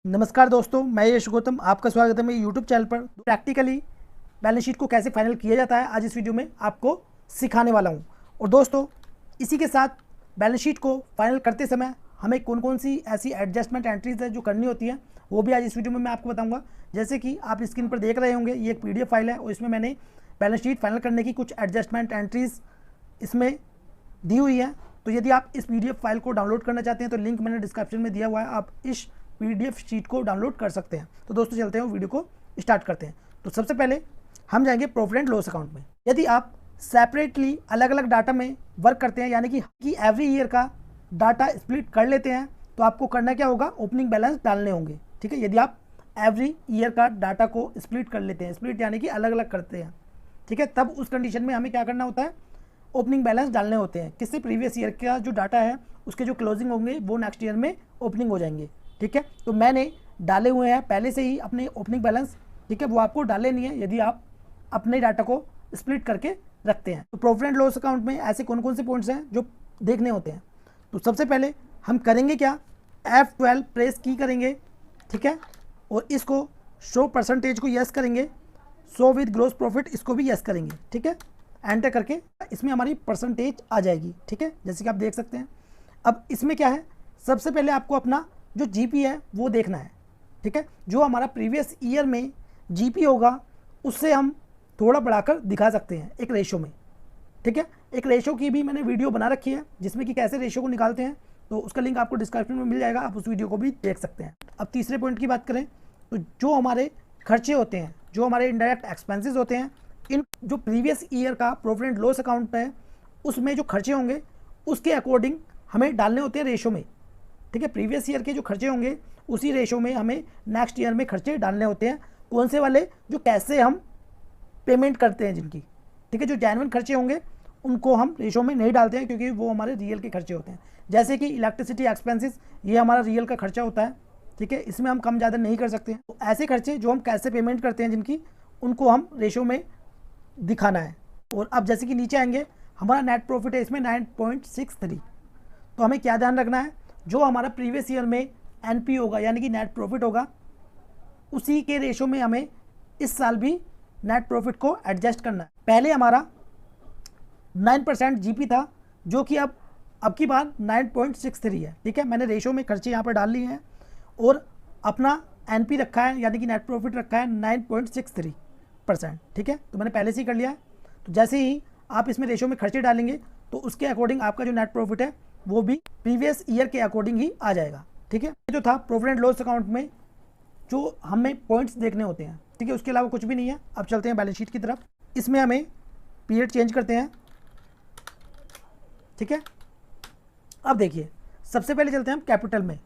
नमस्कार दोस्तों, मैं यश गौतम, आपका स्वागत है मेरे यूट्यूब चैनल पर। प्रैक्टिकली बैलेंस शीट को कैसे फाइनल किया जाता है आज इस वीडियो में आपको सिखाने वाला हूं। और दोस्तों, इसी के साथ बैलेंस शीट को फाइनल करते समय हमें कौन कौन सी ऐसी एडजस्टमेंट एंट्रीज है जो करनी होती है वो भी आज इस वीडियो में मैं आपको बताऊँगा। जैसे कि आप स्क्रीन पर देख रहे होंगे, ये एक PDF फाइल है और इसमें मैंने बैलेंस शीट फाइनल करने की कुछ एडजस्टमेंट एंट्रीज इसमें दी हुई है। तो यदि आप इस PDF फाइल को डाउनलोड करना चाहते हैं तो लिंक मैंने डिस्क्रिप्शन में दिया हुआ है, आप इस PDF शीट को डाउनलोड कर सकते हैं। तो दोस्तों चलते हैं वीडियो को स्टार्ट करते हैं। तो सबसे पहले हम जाएंगे प्रॉफिट एंड लॉस अकाउंट में। यदि आप सेपरेटली अलग अलग डाटा में वर्क करते हैं, यानी कि एवरी ईयर का डाटा स्प्लिट कर लेते हैं, तो आपको करना क्या होगा, ओपनिंग बैलेंस डालने होंगे। ठीक है, यदि आप एवरी ईयर का डाटा को स्प्लिट कर लेते हैं, स्प्लिट यानी कि अलग अलग करते हैं, ठीक है, तब उस कंडीशन में हमें क्या करना होता है, ओपनिंग बैलेंस डालने होते हैं। किससे, प्रीवियस ईयर का जो डाटा है उसके जो क्लोजिंग होंगे वो नेक्स्ट ईयर में ओपनिंग हो जाएंगे। ठीक है, तो मैंने डाले हुए हैं पहले से ही अपने ओपनिंग बैलेंस। ठीक है, वो आपको डाले नहीं है यदि आप अपने डाटा को स्प्लिट करके रखते हैं। तो प्रॉफिट एंड लॉस अकाउंट में ऐसे कौन कौन से पॉइंट्स हैं जो देखने होते हैं। तो सबसे पहले हम करेंगे क्या, F12 प्रेस की करेंगे। ठीक है, और इसको शो परसेंटेज को यस करेंगे, शो विद ग्रोस प्रॉफिट इसको भी यस करेंगे। ठीक है, एंटर करके इसमें हमारी परसेंटेज आ जाएगी। ठीक है, जैसे कि आप देख सकते हैं। अब इसमें क्या है, सबसे पहले आपको अपना जो GP है वो देखना है। ठीक है, जो हमारा प्रीवियस ईयर में GP होगा उससे हम थोड़ा बढ़ाकर दिखा सकते हैं एक रेशो में। ठीक है, एक रेशो की भी मैंने वीडियो बना रखी है जिसमें कि कैसे रेशो को निकालते हैं, तो उसका लिंक आपको डिस्क्रिप्शन में मिल जाएगा, आप उस वीडियो को भी देख सकते हैं। अब तीसरे पॉइंट की बात करें तो जो हमारे खर्चे होते हैं, जो हमारे इनडायरेक्ट एक्सपेंसेस होते हैं, इन जो प्रीवियस ईयर का प्रॉफिट एंड लॉस अकाउंट है उसमें जो खर्चे होंगे उसके अकॉर्डिंग हमें डालने होते हैं रेशो में। ठीक है, प्रीवियस ईयर के जो खर्चे होंगे उसी रेशो में हमें नेक्स्ट ईयर में खर्चे डालने होते हैं। कौन से वाले, जो कैसे हम पेमेंट करते हैं जिनकी। ठीक है, जो जेन्युइन खर्चे होंगे उनको हम रेशो में नहीं डालते हैं क्योंकि वो हमारे रियल के खर्चे होते हैं। जैसे कि इलेक्ट्रिसिटी एक्सपेंसेस, ये हमारा रियल का खर्चा होता है। ठीक है, इसमें हम कम ज़्यादा नहीं कर सकते हैं। तो ऐसे खर्चे जो हम कैसे पेमेंट करते हैं जिनकी, उनको हम रेशो में दिखाना है। और अब जैसे कि नीचे आएंगे, हमारा नेट प्रॉफिट है इसमें 9.63। तो हमें क्या ध्यान रखना है, जो हमारा प्रीवियस ईयर में NP होगा यानी कि नेट प्रॉफिट होगा, उसी के रेशो में हमें इस साल भी नेट प्रॉफिट को एडजस्ट करना है। पहले हमारा 9% GP था, जो कि अब की बार 9.63 है। ठीक है, मैंने रेशो में खर्चे यहाँ पर डाल लिए हैं और अपना NP रखा है यानी कि नेट प्रॉफिट रखा है 9.63%। ठीक है, तो मैंने पहले से ही कर लिया है। तो जैसे ही आप इसमें रेशो में खर्चे डालेंगे तो उसके अकॉर्डिंग आपका जो नेट प्रॉफिट है वो भी प्रीवियस ईयर के अकॉर्डिंग ही आ जाएगा। ठीक है, जो था प्रॉफिट एंड लॉस अकाउंट में जो हमें पॉइंट्स देखने होते हैं। ठीक है, उसके अलावा कुछ भी नहीं है। अब चलते हैं बैलेंस शीट की तरफ। इसमें हमें पीरियड चेंज करते हैं। ठीक है, अब देखिए, सबसे पहले चलते हैं हम कैपिटल में।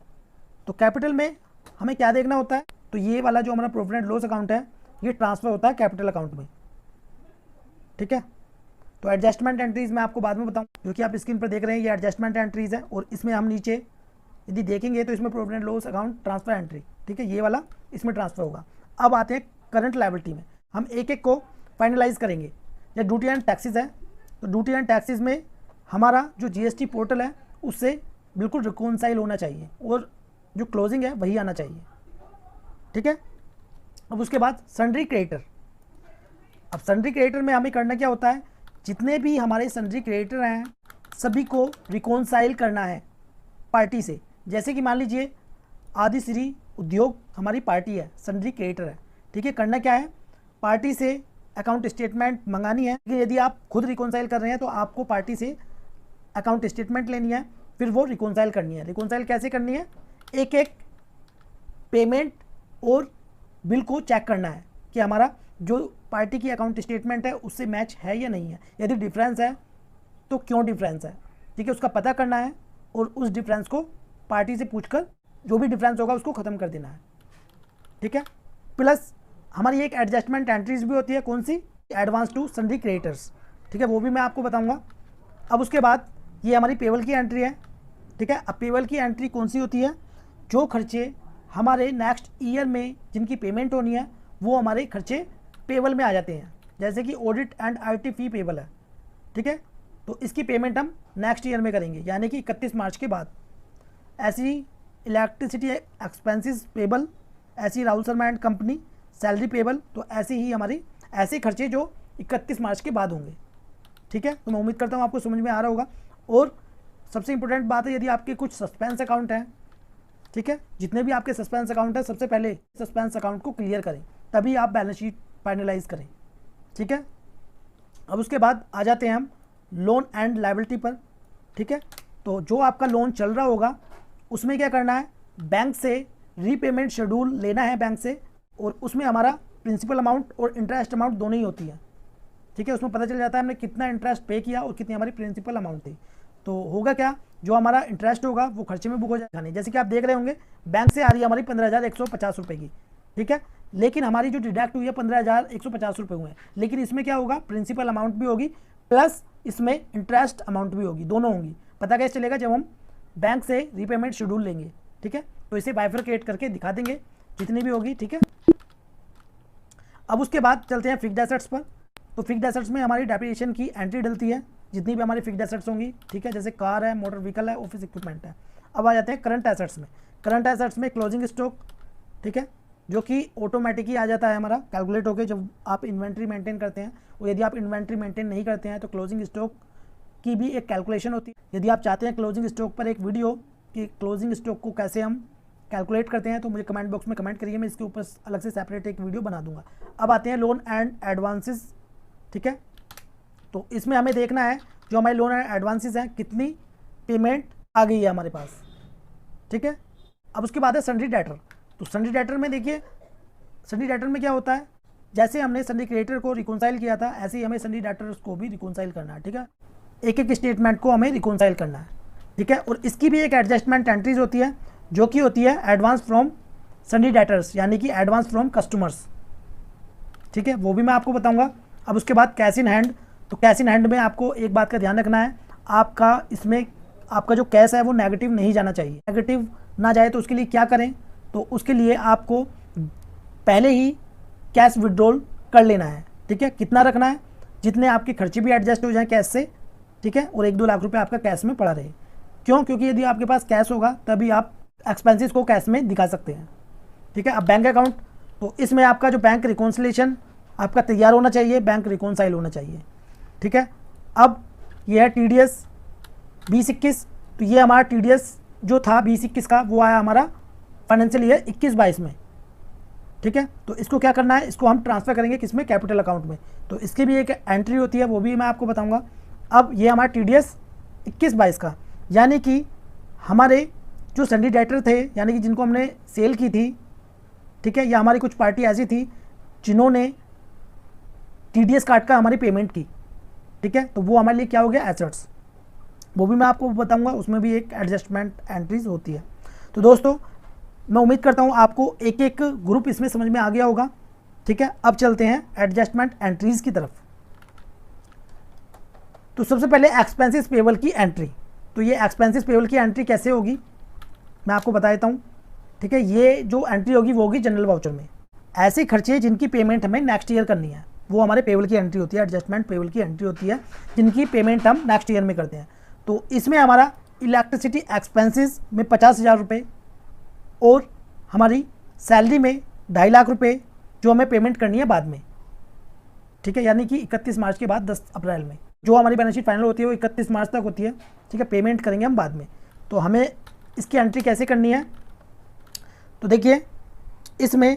तो कैपिटल में हमें क्या देखना होता है, तो ये वाला जो हमारा प्रॉफिट एंड लॉस अकाउंट है ये ट्रांसफ़र होता है कैपिटल अकाउंट में। ठीक है, तो एडजस्टमेंट एंट्रीज मैं आपको बाद में बताऊँ, जो कि आप स्क्रीन पर देख रहे हैं ये एडजस्टमेंट एंट्रीज है। और इसमें हम नीचे यदि देखेंगे तो इसमें profit and loss account transfer entry, ठीक है, ये वाला इसमें ट्रांसफर होगा। अब आते हैं करंट लायबिलिटी में, हम एक एक को फाइनलाइज करेंगे। या ड्यूटी एंड टैक्सेस है, तो ड्यूटी एंड टैक्सेस में हमारा जो GST पोर्टल है उससे बिल्कुल रिकॉन्साइल होना चाहिए और जो क्लोजिंग है वही आना चाहिए। ठीक है, अब उसके बाद सन्ड्री क्रेडिटर। अब सन्ड्री क्रेडिटर में हमें करना क्या होता है, जितने भी हमारे सन्ड्री क्रेडिटर हैं सभी को रिकॉन्साइल करना है पार्टी से। जैसे कि मान लीजिए आदिश्री उद्योग हमारी पार्टी है, सन्ड्री क्रेडिटर है। ठीक है, करना क्या है, पार्टी से अकाउंट स्टेटमेंट मंगानी है। यदि आप खुद रिकॉन्साइल कर रहे हैं तो आपको पार्टी से अकाउंट स्टेटमेंट लेनी है, फिर वो रिकॉन्साइल करनी है। रिकॉन्साइल कैसे करनी है, एक एक पेमेंट और बिल को चेक करना है कि हमारा जो पार्टी की अकाउंट स्टेटमेंट है उससे मैच है या नहीं है। यदि डिफरेंस है तो क्यों डिफरेंस है, ठीक है, उसका पता करना है और उस डिफरेंस को पार्टी से पूछकर जो भी डिफरेंस होगा उसको ख़त्म कर देना है। ठीक है, प्लस हमारी एक एडजस्टमेंट एंट्रीज भी होती है, कौन सी, एडवांस टू सन्ड्री क्रेडिटर्स। ठीक है, वो भी मैं आपको बताऊंगा। अब उसके बाद ये हमारी पेबल की एंट्री है। ठीक है, अब पेबल की एंट्री कौन सी होती है, जो खर्चे हमारे नेक्स्ट ईयर में जिनकी पेमेंट होनी है वो हमारे खर्चे पेबल में आ जाते हैं। जैसे कि audit and IT fee payable है। ठीक है, तो इसकी पेमेंट हम नेक्स्ट ईयर में करेंगे यानी कि 31 मार्च के बाद। ऐसी इलेक्ट्रिसिटी एक्सपेंसेस पेबल, ऐसी Rahul Sharma and company salary payable, तो ऐसी ही हमारी ऐसे खर्चे जो 31 मार्च के बाद होंगे। ठीक है, तो मैं उम्मीद करता हूँ आपको समझ में आ रहा होगा। और सबसे इंपॉर्टेंट बात है, यदि आपके कुछ सस्पेंस अकाउंट हैं, ठीक है, जितने भी आपके सस्पेंस अकाउंट है, सबसे पहले सस्पेंस अकाउंट को क्लियर करें, तभी आप बैलेंस शीट फाइनलाइज करें। ठीक है, अब उसके बाद आ जाते हैं हम लोन एंड लायबिलिटी पर। ठीक है, तो जो आपका लोन चल रहा होगा उसमें क्या करना है, बैंक से रीपेमेंट शेड्यूल लेना है बैंक से, और उसमें हमारा प्रिंसिपल अमाउंट और इंटरेस्ट अमाउंट दोनों ही होती है। ठीक है, उसमें पता चल जाता है हमने कितना इंटरेस्ट पे किया और कितनी हमारी प्रिंसिपल अमाउंट थी। तो होगा क्या, जो हमारा इंटरेस्ट होगा वो खर्चे में बुक हो जाएगा। जैसे कि आप देख रहे होंगे बैंक से आ रही है हमारी 15,150 रुपये की। ठीक है, लेकिन हमारी जो डिडक्ट हुई है 15,150 रुपये हुए हैं, लेकिन इसमें क्या होगा, प्रिंसिपल अमाउंट भी होगी प्लस इसमें इंटरेस्ट अमाउंट भी होगी, दोनों होंगी। पता कैसे चलेगा, जब हम बैंक से रीपेमेंट शेड्यूल लेंगे। ठीक है, तो इसे बाइफरकेट करके दिखा देंगे जितनी भी होगी। ठीक है, अब उसके बाद चलते हैं फिक्स्ड एसेट्स पर। तो फिक्स्ड एसेट्स में हमारी डेप्रिसिएशन की एंट्री डलती है, जितनी भी हमारी फिक्स्ड एसेट्स होंगी। ठीक है, जैसे कार है, मोटर व्हीकल है, ऑफिस इक्विपमेंट है। अब आ जाते हैं करंट एसेट्स में। करंट एसेट्स में क्लोजिंग स्टॉक, ठीक है, जो कि ऑटोमेटिक ही आ जाता है हमारा कैलकुलेट होकर जब आप इन्वेंट्री मेंटेन करते हैं। और यदि आप इन्वेंट्री मेंटेन नहीं करते हैं तो क्लोजिंग स्टॉक की भी एक कैलकुलेशन होती है। यदि आप चाहते हैं क्लोजिंग स्टॉक पर एक वीडियो कि क्लोजिंग स्टॉक को कैसे हम कैलकुलेट करते हैं, तो मुझे कमेंट बॉक्स में कमेंट करिए, मैं इसके ऊपर अलग से सेपरेट एक वीडियो बना दूंगा। अब आते हैं लोन एंड एडवांसेस। ठीक है, तो इसमें हमें देखना है जो हमारे लोन एंड एडवांसेस हैं कितनी पेमेंट आ गई है हमारे पास। ठीक है, अब उसके बाद है सन्ड्री डेटर। तो सन्ड्री डेटर में देखिए, सन्ड्री डेटर में क्या होता है, जैसे हमने सन्ड्री क्रेडिटर को रिकॉन्साइल किया था, ऐसे ही हमें सन्ड्री डेटर्स को भी रिकॉन्साइल करना है। ठीक है, एक एक स्टेटमेंट को हमें रिकॉन्साइल करना है। ठीक है, और इसकी भी एक एडजस्टमेंट एंट्रीज होती है, जो कि होती है एडवांस फ्रॉम सन्ड्री डेटर्स, यानी कि एडवांस फ्रॉम कस्टमर्स। ठीक है, वो भी मैं आपको बताऊंगा। अब उसके बाद कैश इन हैंड। तो कैश इन हैंड में आपको एक बात का ध्यान रखना है, आपका इसमें आपका जो कैश है वो नेगेटिव नहीं जाना चाहिए। नेगेटिव ना जाए तो उसके लिए क्या करें, तो उसके लिए आपको पहले ही कैश विड्रॉल कर लेना है। ठीक है, कितना रखना है, जितने आपके खर्चे भी एडजस्ट हो जाए कैश से। ठीक है, और 1-2 लाख रुपए आपका कैश में पड़ा रहे। क्यों, क्योंकि यदि आपके पास कैश होगा तभी आप एक्सपेंसेस को कैश में दिखा सकते हैं। ठीक है, अब बैंक अकाउंट, तो इसमें आपका जो बैंक रिकॉन्सिलेशन आपका तैयार होना चाहिए, बैंक रिकॉन्साइल होना चाहिए। ठीक है, अब ये है TDS 2021। तो ये हमारा TDS जो था 2021 का, वो आया हमारा फाइनेंशियल ईयर 21-22 में। ठीक है, तो इसको क्या करना है, इसको हम ट्रांसफ़र करेंगे किसमें, कैपिटल अकाउंट में। तो इसकी भी एक एंट्री होती है, वो भी मैं आपको बताऊंगा। अब ये हमारा TDS 21-22 का, यानी कि हमारे जो सन्ड्री डेटर थे, यानी कि जिनको हमने सेल की थी। ठीक है, या हमारी कुछ पार्टी ऐसी थी जिन्होंने TDS काट का हमारी पेमेंट की। ठीक है, तो वो हमारे लिए क्या हो गया, एसेट्स। वो भी मैं आपको बताऊंगा, उसमें भी एक एडजस्टमेंट एंट्रीज होती है। तो दोस्तों, मैं उम्मीद करता हूं आपको एक एक ग्रुप इसमें समझ में आ गया होगा। ठीक है, अब चलते हैं एडजस्टमेंट एंट्रीज की तरफ। तो सबसे पहले एक्सपेंसेस पेबल की एंट्री। तो ये एक्सपेंसेस पेबल की एंट्री कैसे होगी, मैं आपको बता देता हूँ। ठीक है, ये जो एंट्री होगी वो होगी जनरल वाउचर में। ऐसे खर्चे जिनकी पेमेंट हमें नेक्स्ट ईयर करनी है, वो हमारे पेबल की एंट्री होती है, एडजस्टमेंट पेबल की एंट्री होती है, जिनकी पेमेंट हम नेक्स्ट ईयर में करते हैं। तो इसमें हमारा इलेक्ट्रिसिटी एक्सपेंसेस में 50,000 रुपये और हमारी सैलरी में 2.5 लाख रुपये जो हमें पेमेंट करनी है बाद में। ठीक है, यानी कि 31 मार्च के बाद 10 अप्रैल में जो हमारी बैलेंस शीट फाइनल होती है वो 31 मार्च तक होती है। ठीक है, पेमेंट करेंगे हम बाद में। तो हमें इसकी एंट्री कैसे करनी है, तो देखिए, इसमें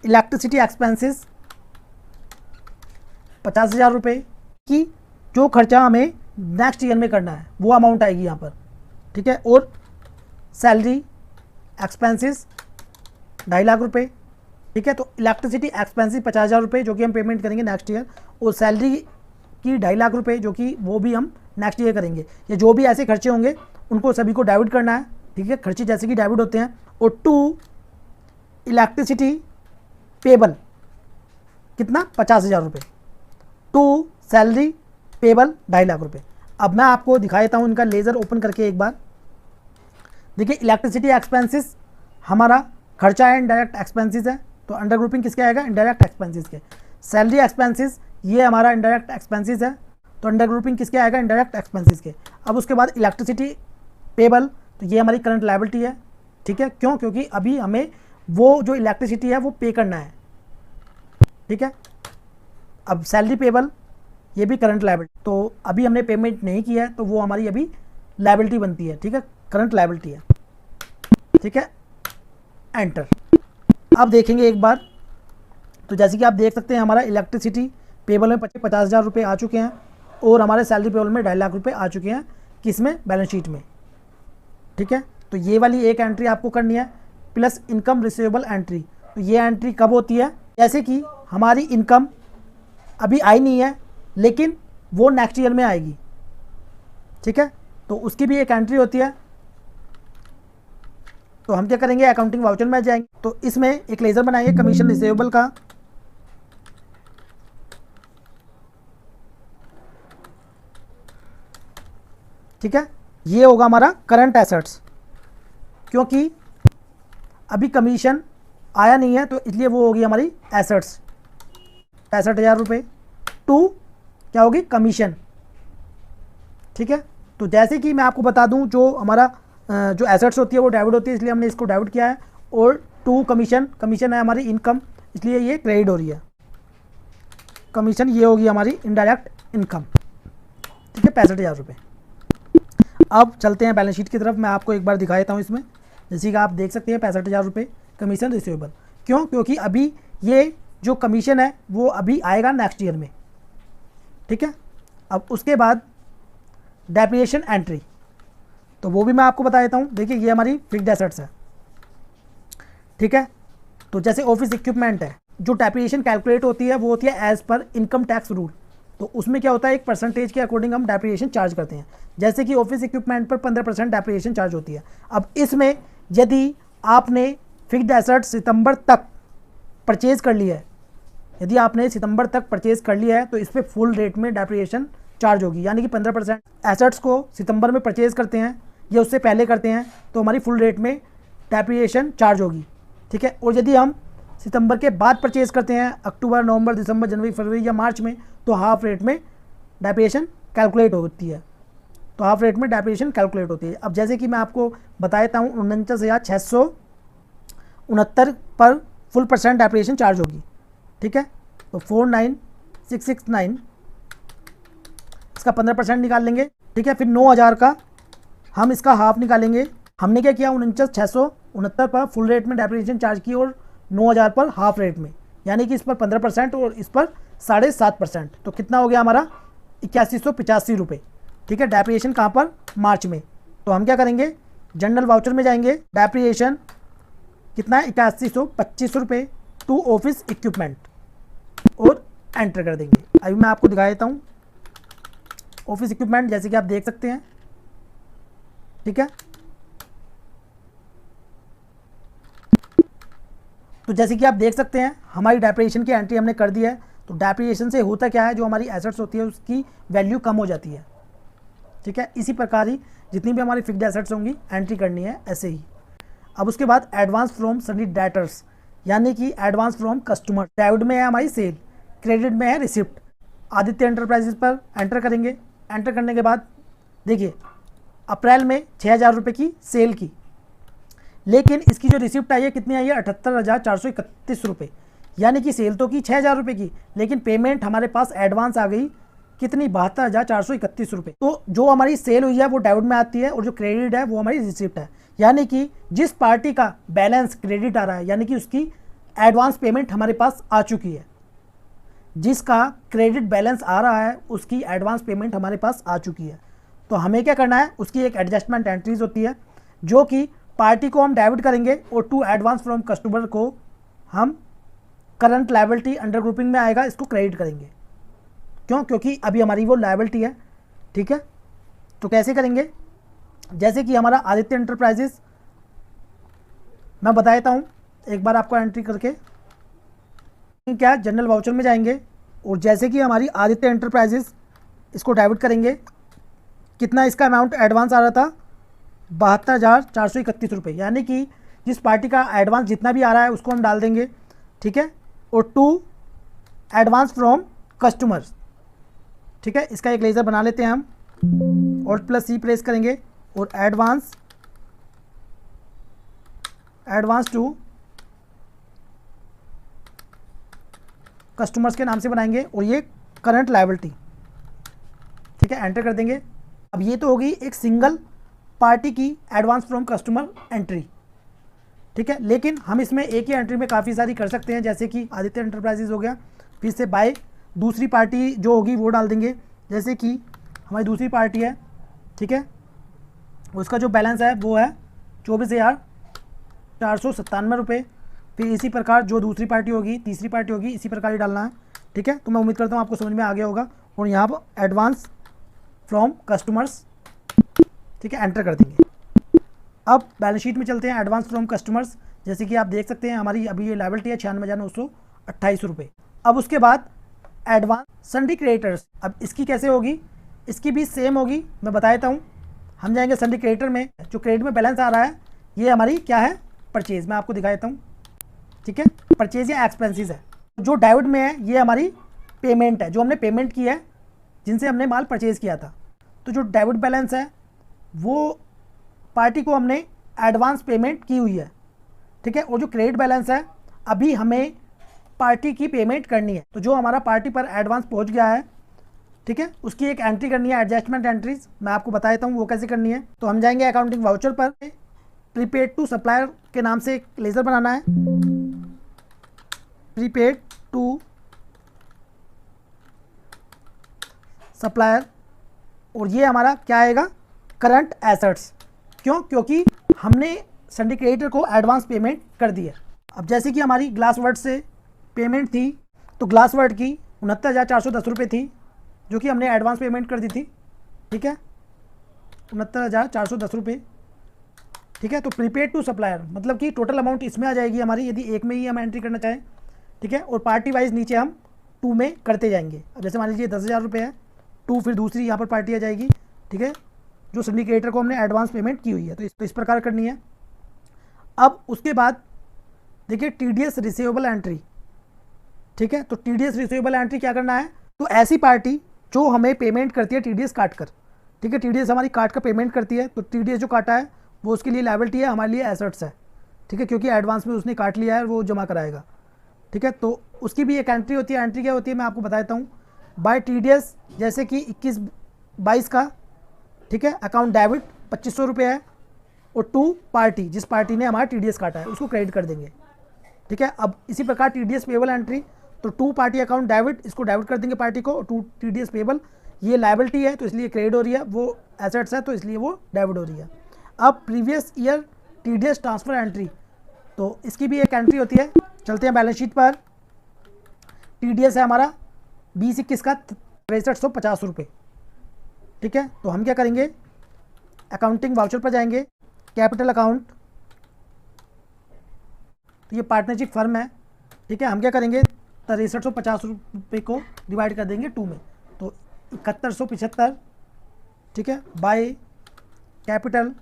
इलेक्ट्रिसिटी एक्सपेंसेस 50,000 रुपये की जो खर्चा हमें नेक्स्ट ईयर में करना है वो अमाउंट आएगी यहाँ पर। ठीक है, और सैलरी एक्सपेंसेस 2.5 लाख रुपये। ठीक है, तो इलेक्ट्रिसिटी एक्सपेंसेस 50,000 रुपये जो कि हम पेमेंट करेंगे नेक्स्ट ईयर, और सैलरी की 2.5 लाख रुपये जो कि वो भी हम नेक्स्ट ईयर करेंगे। या जो भी ऐसे खर्चे होंगे उनको सभी को डेबिट करना है। ठीक है, खर्चे जैसे कि डेबिट होते हैं। और टू इलेक्ट्रिसिटी पेबल कितना, 50,000 रुपये। टू सैलरी पेबल 2.5 लाख रुपये। अब मैं आपको दिखा देता हूँ इनका लेज़र ओपन करके एक बार। देखिए, इलेक्ट्रिसिटी एक्सपेंसेस हमारा खर्चा है, इनडायरेक्ट एक्सपेंसेस है, तो अंडर ग्रुपिंग किसके आएगा, इनडायरेक्ट एक्सपेंसेस के। सैलरी एक्सपेंसेस ये हमारा इनडायरेक्ट एक्सपेंसेस है, तो अंडर ग्रुपिंग किसके आएगा, इनडायरेक्ट एक्सपेंसेस के। अब उसके बाद इलेक्ट्रिसिटी पेबल, तो ये हमारी करंट लायबिलिटी है, ठीक है, क्यों? क्योंकि अभी हमें वो जो इलेक्ट्रिसिटी है वो पे करना है, ठीक है। अब सैलरी पेबल, ये भी करंट लायबिलिटी, तो अभी हमने पेमेंट नहीं किया है तो वो हमारी अभी लायबिलिटी बनती है, ठीक है, करंट लायबिलिटी है, ठीक है। एंटर। अब देखेंगे एक बार, तो जैसे कि आप देख सकते हैं हमारा इलेक्ट्रिसिटी पेबल में 50,000 रुपये आ चुके हैं और हमारे सैलरी पेबल में 2.5 लाख रुपये आ चुके हैं, किस में? बैलेंस शीट में, ठीक है। तो ये वाली एक एंट्री आपको करनी है, प्लस इनकम रिसीवेबल एंट्री। तो ये एंट्री कब होती है? जैसे कि हमारी इनकम अभी आई नहीं है लेकिन वो नेक्स्ट ईयर में आएगी, ठीक है, तो उसकी भी एक एंट्री होती है। तो हम क्या करेंगे, अकाउंटिंग वाउचर में जाएंगे, तो इसमें एक लेजर बनाएंगे कमीशन रिसीवेबल का, ठीक है। ये होगा हमारा करंट एसेट्स, क्योंकि अभी कमीशन आया नहीं है तो इसलिए वो होगी हमारी एसेट्स, 65,000 रुपये टू क्या होगी? कमीशन, ठीक है। तो जैसे कि मैं आपको बता दूं, जो हमारा जो एसेट्स होती है वो डेबिट होती है, इसलिए हमने इसको डेबिट किया है, और टू कमीशन, कमीशन है हमारी इनकम, इसलिए ये क्रेडिट हो रही है कमीशन, ये होगी हमारी इनडायरेक्ट इनकम, ठीक है, 65,000 रुपये। अब चलते हैं बैलेंस शीट की तरफ, मैं आपको एक बार दिखा देता हूँ इसमें। जैसे कि आप देख सकते हैं 65,000 रुपये कमीशन रिसीवेबल, क्यों? क्योंकि अभी ये जो कमीशन है वो अभी आएगा नेक्स्ट ईयर में, ठीक है। अब उसके बाद डेप्रिसिएशन एंट्री, तो वो भी मैं आपको बता देता हूँ। देखिए ये हमारी फिक्स्ड एसेट्स है, ठीक है। तो जैसे ऑफिस इक्विपमेंट है, जो डेप्रिसिएशन कैलकुलेट होती है वो होती है as per income tax rule. तो उसमें क्या होता है, एक परसेंटेज के अकॉर्डिंग हम डेप्रिसिएशन चार्ज करते हैं। जैसे कि ऑफिस इक्विपमेंट पर 15% डेप्रिसिएशन चार्ज होती है। अब इसमें यदि आपने फिक्स्ड एसेट सितंबर तक परचेज कर लिया है, यदि आपने सितंबर तक परचेज कर लिया है तो इस पर फुल रेट में डेप्रिसिएशन चार्ज होगी, यानी कि 15% एसेट्स को सितंबर में परचेज करते हैं या उससे पहले करते हैं तो हमारी फुल रेट में डेप्रिसिएशन चार्ज होगी, ठीक है। और यदि हम सितंबर के बाद परचेज करते हैं, अक्टूबर, नवंबर, दिसंबर, जनवरी, फरवरी या मार्च में, तो हाफ रेट में डेप्रिसिएशन कैलकुलेट होती है, तो हाफ रेट में डेप्रिसिएशन कैलकुलेट होती है। अब जैसे कि मैं आपको बता देता हूँ, 49,669 पर फुल परसेंट डेप्रिसिएशन चार्ज होगी, ठीक है। तो 49,669 इसका 15% निकाल लेंगे, ठीक है। फिर 9,000 का हम इसका हाफ निकालेंगे। हमने क्या किया, 49,669 पर फुल रेट में डेप्रिसिएशन चार्ज की और 9,000 पर हाफ रेट में, यानी कि इस पर 15% और इस पर 7.5%, तो कितना हो गया हमारा 8185 रुपये, ठीक है। डेप्रिसिएशन कहाँ पर? मार्च में। तो हम क्या करेंगे, जनरल वाउचर में जाएंगे, डेप्रिसिएशन कितना है 8125 रुपये टू ऑफिस इक्विपमेंट और एंटर कर देंगे। अभी मैं आपको दिखा देता हूँ ऑफिस इक्विपमेंट, जैसे कि आप देख सकते हैं, ठीक है। तो जैसे कि आप देख सकते हैं हमारी डेप्रिसिएशन की एंट्री हमने कर दी है। तो डेप्रिसिएशन से होता क्या है, जो हमारी एसेट्स होती है उसकी वैल्यू कम हो जाती है, ठीक है। इसी प्रकार ही जितनी भी हमारी फिक्स्ड एसेट्स होंगी एंट्री करनी है ऐसे ही। अब उसके बाद एडवांस फ्रॉम सनी डेटर्स, यानी कि एडवांस फ्रॉम कस्टमर। डेबिट में है हमारी सेल, क्रेडिट में है रिसिप्ट। आदित्य एंटरप्राइजेस पर एंटर करेंगे। एंटर करने के बाद देखिए अप्रैल में 6,000 रुपये की सेल की, लेकिन इसकी जो रिसिप्ट आई है कितनी आई है, 78,431 रुपये, यानी कि सेल तो की 6,000 रुपये की, लेकिन पेमेंट हमारे पास एडवांस आ गई कितनी, 72,431 रुपये। तो जो हमारी सेल हुई है वो डेबिट में आती है और जो क्रेडिट है वो हमारी रिसिप्ट है, यानी कि जिस पार्टी का बैलेंस क्रेडिट आ रहा है यानी कि उसकी एडवांस पेमेंट हमारे पास आ चुकी है, जिसका क्रेडिट बैलेंस आ रहा है उसकी एडवांस पेमेंट हमारे पास आ चुकी है। तो हमें क्या करना है, उसकी एक एडजस्टमेंट एंट्रीज होती है, जो कि पार्टी को हम डेबिट करेंगे और टू एडवांस फ्रॉम कस्टमर को हम करंट लायबिलिटी अंडर ग्रुपिंग में आएगा, इसको क्रेडिट करेंगे। क्यों? क्योंकि अभी हमारी वो लायबिलिटी है, ठीक है। तो कैसे करेंगे, जैसे कि हमारा आदित्य एंटरप्राइजेस, मैं बता देता हूँ एक बार आपको एंट्री करके। क्या, जनरल वाउचर में जाएंगे और जैसे कि हमारी आदित्य एंटरप्राइजेस, इसको डेबिट करेंगे। कितना इसका अमाउंट एडवांस आ रहा था, 72,431 रुपये, यानी कि जिस पार्टी का एडवांस जितना भी आ रहा है उसको हम डाल देंगे, ठीक है। और टू एडवांस फ्रॉम कस्टमर्स, ठीक है। इसका एक लेज़र बना लेते हैं हम, Alt+C प्रेस करेंगे और एडवांस एडवांस टू कस्टमर्स के नाम से बनाएंगे और ये करंट लायबिलिटी, ठीक है, एंटर कर देंगे। अब ये तो होगी एक सिंगल पार्टी की एडवांस फ्रॉम कस्टमर एंट्री, ठीक है। लेकिन हम इसमें एक ही एंट्री में काफ़ी सारी कर सकते हैं, जैसे कि आदित्य एंटरप्राइजेज हो गया, फिर से बाय दूसरी पार्टी जो होगी वो डाल देंगे, जैसे कि हमारी दूसरी पार्टी है, ठीक है, उसका जो बैलेंस है वो है 24,497 रुपये। फिर इसी प्रकार जो दूसरी पार्टी होगी, तीसरी पार्टी होगी, इसी प्रकार ही डालना है, ठीक है। तो मैं उम्मीद करता हूँ आपको समझ में आ गया होगा। और यहाँ पर एडवांस फ्रॉम कस्टमर्स, ठीक है, एंटर कर देंगे। अब बैलेंस शीट में चलते हैं, एडवांस फ्रॉम कस्टमर्स। जैसे कि आप देख सकते हैं हमारी अभी ये लायबिलिटी है 96,928 रुपये। अब उसके बाद एडवांस सन्डी क्रेडिटर्स, अब इसकी कैसे होगी, इसकी भी सेम होगी, मैं बता देता हूँ। हम जाएंगे सन्डी क्रेडिटर में, जो क्रेडिट में बैलेंस आ रहा है ये हमारी क्या है, परचेज, मैं आपको दिखा देता हूँ, ठीक है, परचेज या एक्सपेंसेस है। जो डेबिट में है ये हमारी पेमेंट है, जो हमने पेमेंट की है, जिनसे हमने माल परचेज किया था। तो जो डेबिट बैलेंस है वो पार्टी को हमने एडवांस पेमेंट की हुई है, ठीक है। और जो क्रेडिट बैलेंस है अभी हमें पार्टी की पेमेंट करनी है। तो जो हमारा पार्टी पर एडवांस पहुंच गया है, ठीक है, उसकी एक एंट्री करनी है, एडजस्टमेंट एंट्रीज, मैं आपको बता देता हूँ वो कैसे करनी है। तो हम जाएंगे अकाउंटिंग वाउचर पर, प्रीपेड टू सप्लायर के नाम से एक लेजर बनाना है, प्रीपेड टू सप्लायर, और ये हमारा क्या आएगा, करंट एसेट्स। क्यों, क्योंकि हमने सन्डी क्रेडिटर को एडवांस पेमेंट कर दी है। अब जैसे कि हमारी ग्लास वर्ड से पेमेंट थी, तो ग्लास वर्ड की 69,410 रुपये थी, जो कि हमने एडवांस पेमेंट कर दी थी, ठीक है, 69,410 रुपये, ठीक है। तो प्रीपेड टू सप्लायर मतलब कि टोटल अमाउंट इसमें आ जाएगी हमारी, यदि एक में ही हम एंट्री करना चाहें, ठीक है। और पार्टी वाइज नीचे हम 2 में करते जाएंगे। अब जैसे मान लीजिए 10,000 रुपये है, 2 फिर दूसरी यहाँ पर पार्टी आ जाएगी, ठीक है, जो सिंडिकेटर को हमने एडवांस पेमेंट की हुई है। तो इस प्रकार करनी है। अब उसके बाद देखिए टीडीएस रिसीवेबल एंट्री, ठीक है। तो टीडीएस रिसीवेबल एंट्री क्या करना है, तो ऐसी पार्टी जो हमें पेमेंट करती है टीडीएस काट कर, ठीक है, टीडीएस हमारी काट कर पेमेंट करती है, तो टीडीएस जो काटा है वो उसके लिए लायबिलिटी है, हमारे लिए एसेट्स है, ठीक है, क्योंकि एडवांस में उसने काट लिया है, वो जमा कराएगा, ठीक है। तो उसकी भी एक एंट्री होती है। एंट्री क्या होती है मैं आपको बताता हूँ। बाय टीडीएस जैसे कि 21/22 का, ठीक है, अकाउंट डेबिट 2,500 रुपये है, और टू पार्टी, जिस पार्टी ने हमारा टीडीएस काटा है उसको क्रेडिट कर देंगे, ठीक है। अब इसी प्रकार टीडीएस पेबल एंट्री, तो टू पार्टी अकाउंट डेबिट, इसको डेबिट कर देंगे पार्टी को, टू टीडीएस पेबल, ये लायबिलिटी है तो इसलिए क्रेडिट हो रही है, वो एसेट्स है तो इसलिए वो डेबिट हो रही है। अब previous year TDS transfer entry, तो इसकी भी एक एंट्री होती है। चलते हैं बैलेंस शीट पर। टीडीएस है हमारा 2021 का 6350 रुपये, ठीक है। तो हम क्या करेंगे, अकाउंटिंग वाउचर पर जाएंगे, कैपिटल अकाउंट, तो ये पार्टनरशिप फर्म है, ठीक है। हम क्या करेंगे, 6350 रुपये को डिवाइड कर देंगे 2 में, तो 7175, ठीक है, बाय कैपिटल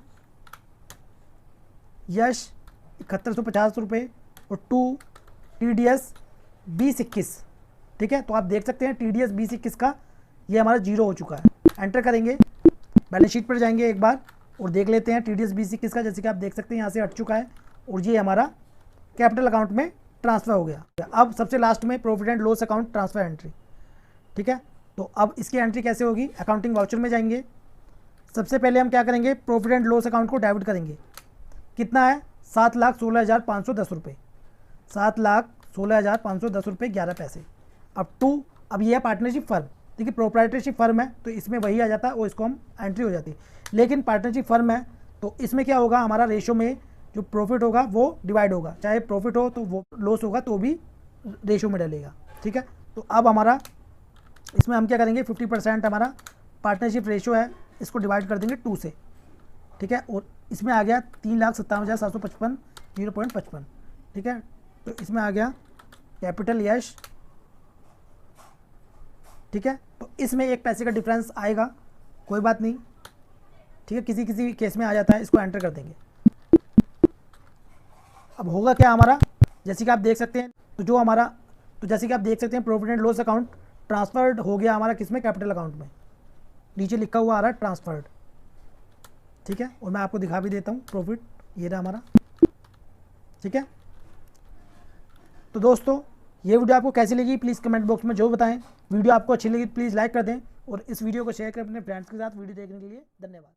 यश 7150 रुपये, और टू टीडीएस 2021, ठीक है। तो आप देख सकते हैं टीडीएस 2021 का ये हमारा 0 हो चुका है। एंटर करेंगे, बैलेंस शीट पर जाएंगे एक बार और देख लेते हैं टीडीएस 2021 का, जैसे कि आप देख सकते हैं यहाँ से हट चुका है और ये हमारा कैपिटल अकाउंट में ट्रांसफ़र हो गया। अब सबसे लास्ट में profit and loss account transfer entry, ठीक है। तो अब इसकी एंट्री कैसे होगी, अकाउंटिंग वाउचर में जाएंगे, सबसे पहले हम क्या करेंगे, प्रॉफिट एंड लॉस अकाउंट को डेबिट करेंगे। कितना है, 7,16,510 रुपये, 7,16,510 रुपये 11 पैसे। अब ये है पार्टनरशिप फर्म, देखिए प्रोप्राइटरशिप फर्म है तो इसमें वही आ जाता है और इसको हम एंट्री हो जाती है। लेकिन पार्टनरशिप फर्म है तो इसमें क्या होगा, हमारा रेशो में जो प्रॉफिट होगा वो डिवाइड होगा, चाहे प्रॉफिट हो तो वो लॉस होगा तो भी रेशो में डलेगा, ठीक है। तो अब हमारा इसमें हम क्या करेंगे, 50% हमारा पार्टनरशिप रेशो है, इसको डिवाइड कर देंगे 2 से, ठीक है। और इसमें आ गया 3,57,755 0.55, ठीक है। तो इसमें आ गया कैपिटल यश, ठीक है। तो इसमें 1 पैसे का डिफरेंस आएगा, कोई बात नहीं, ठीक है, किसी किसी केस में आ जाता है, इसको एंटर कर देंगे। अब होगा क्या हमारा, जैसे कि आप देख सकते हैं, तो जैसे कि आप देख सकते हैं profit and loss account transferred हो गया हमारा, किसमें, कैपिटल अकाउंट में, नीचे लिखा हुआ आ रहा है ट्रांसफर्ड, ठीक है। और मैं आपको दिखा भी देता हूँ प्रॉफिट, ये रहा हमारा, ठीक है। तो दोस्तों ये वीडियो आपको कैसी लगी प्लीज़ कमेंट बॉक्स में जो बताएं। वीडियो आपको अच्छी लगी प्लीज़ लाइक कर दें और इस वीडियो को शेयर करें अपने फ्रेंड्स के साथ। वीडियो देखने के लिए धन्यवाद।